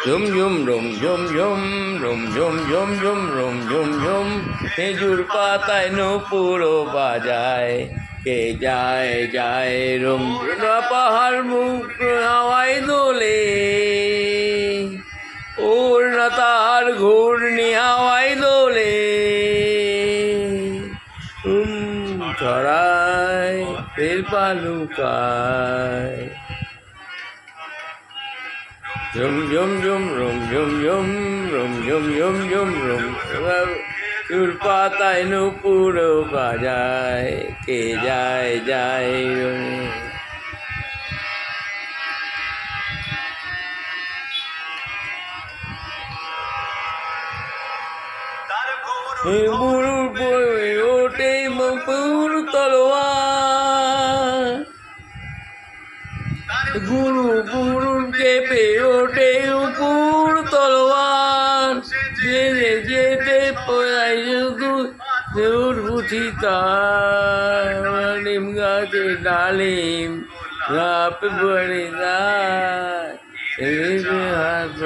ঝুম ঝুম room ঝুম ঝুম room ঝুম ঝুম ঝুম room ঝুম ঝুম খেজুর পাতায় নূপুরও বাজায় কে যায় যায় রুম পাহাড় মুখ হাওয়ায় দোলে ওর না তার ঘূর্ণি হাওয়ায় দোলে ছড়ায় ফের পালুকায় ঝুম ঝুম ঝুম রুম ঝুম ঝুম রুম ঝুম ঝুম ঝুম রুম চুর পাতায় নূপুর বাজায় কে যায় যায় ওঠে মুপুর তলোয়ার গুরু গুরু কেঁপে ওঠে উপর তলোয়ার যেতে যেতে পড়াই শুধু বুঝি তার নিম গাছে ডালিম গাপ বড়ে যায় হাত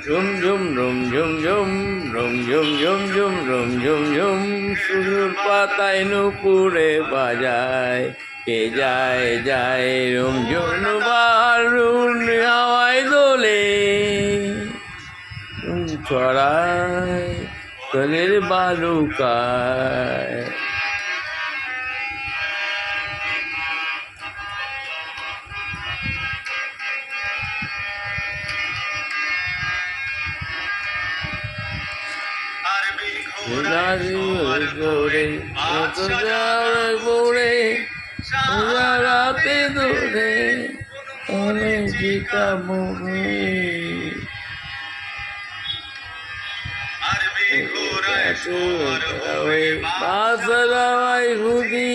ঝুম ঝুম রুম ঝুম ঝুম রুম ঝুম ঝুম ঝুম রুম ঝুম ঝুম সুর পাতায় নূপুরে বাজায় কে যায় যায় রুম ঝুম বারুন হাওয়ায় দোলে ছড়ায় কলের বালুকায় রাতে ধরে অনেক জিকা মুখে খুঁজি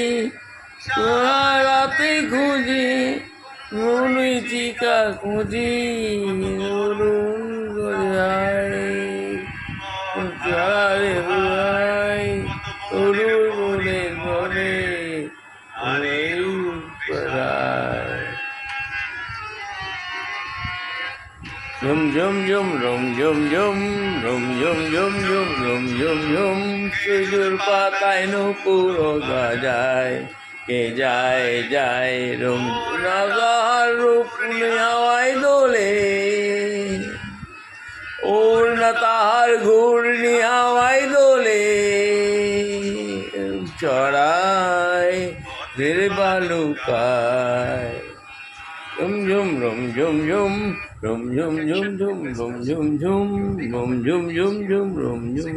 রাতে খুঁজি মনুই চিকা খুঁজি ঝুম ঝুম ঝুম রুম ঝুম ঝুম রুম ঝুম ঝুম ঝুম রুম ঝুম ঝুম খেজুর পাতায় নূপুর বাজায় কে যায় যায় রুম নাগার রূপ হাওয়ায় দোলে ওর না তাহার ঘূর্ণি হাওয়ায় দোলে চড়ায় ফের বালুকায় ঝুম ঝুম রুম ঝুম ঝুম রুম ঝুম ঝুম ঝুম রুম ঝুম ঝুম রুম ঝুম ঝুম ঝুম রুম ঝুম